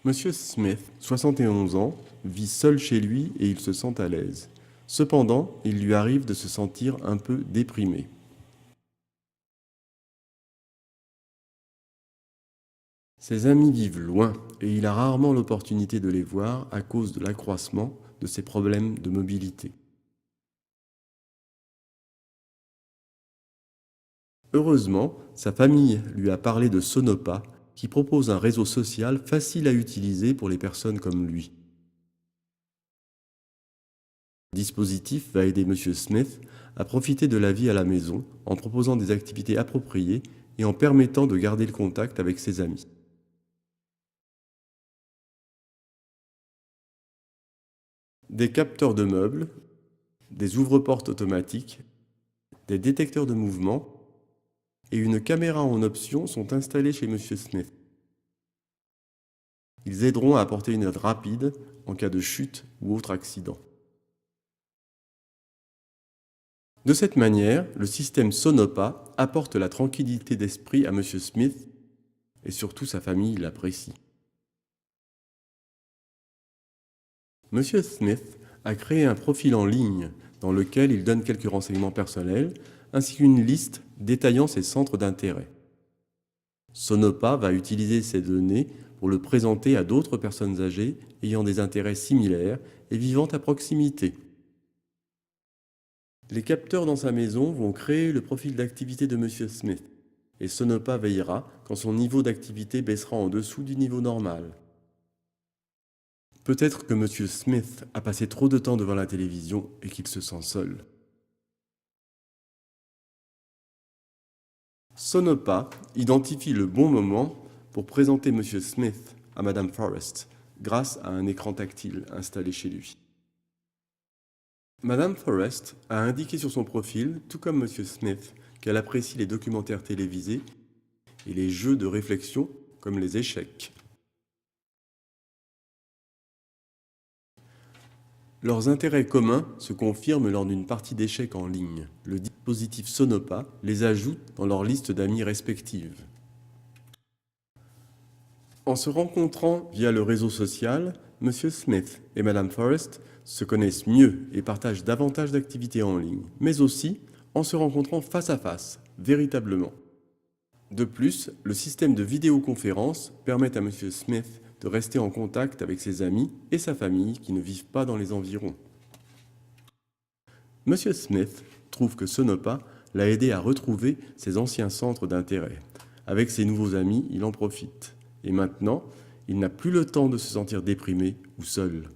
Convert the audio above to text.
Monsieur Smith, 71 ans, vit seul chez lui et il se sent à l'aise. Cependant, il lui arrive de se sentir un peu déprimé. Ses amis vivent loin et il a rarement l'opportunité de les voir à cause de l'accroissement de ses problèmes de mobilité. Heureusement, sa famille lui a parlé de Sonopa, qui propose un réseau social facile à utiliser pour les personnes comme lui. Le dispositif va aider Monsieur Smith à profiter de la vie à la maison en proposant des activités appropriées et en permettant de garder le contact avec ses amis. Des capteurs de meubles, des ouvre-portes automatiques, des détecteurs de mouvement et une caméra en option sont installés chez Monsieur Smith. Ils aideront à apporter une aide rapide en cas de chute ou autre accident. De cette manière, le système Sonopa apporte la tranquillité d'esprit à M. Smith et surtout sa famille l'apprécie. M. Smith a créé un profil en ligne dans lequel il donne quelques renseignements personnels ainsi qu'une liste détaillant ses centres d'intérêt. Sonopa va utiliser ces données pour le présenter à d'autres personnes âgées ayant des intérêts similaires et vivant à proximité. Les capteurs dans sa maison vont créer le profil d'activité de M. Smith et Sonopa veillera quand son niveau d'activité baissera en dessous du niveau normal. Peut-être que M. Smith a passé trop de temps devant la télévision et qu'il se sent seul. Sonopa identifie le bon moment pour présenter M. Smith à Mme Forrest grâce à un écran tactile installé chez lui. Mme Forrest a indiqué sur son profil, tout comme M. Smith, qu'elle apprécie les documentaires télévisés et les jeux de réflexion comme les échecs. Leurs intérêts communs se confirment lors d'une partie d'échecs en ligne. Le dispositif Sonopa les ajoute dans leur liste d'amis respective. En se rencontrant via le réseau social, M. Smith et Mme Forrest se connaissent mieux et partagent davantage d'activités en ligne, mais aussi en se rencontrant face à face, véritablement. De plus, le système de vidéoconférence permet à M. Smith de rester en contact avec ses amis et sa famille qui ne vivent pas dans les environs. M. Smith trouve que Sonopa l'a aidé à retrouver ses anciens centres d'intérêt. Avec ses nouveaux amis, il en profite. Et maintenant, il n'a plus le temps de se sentir déprimé ou seul.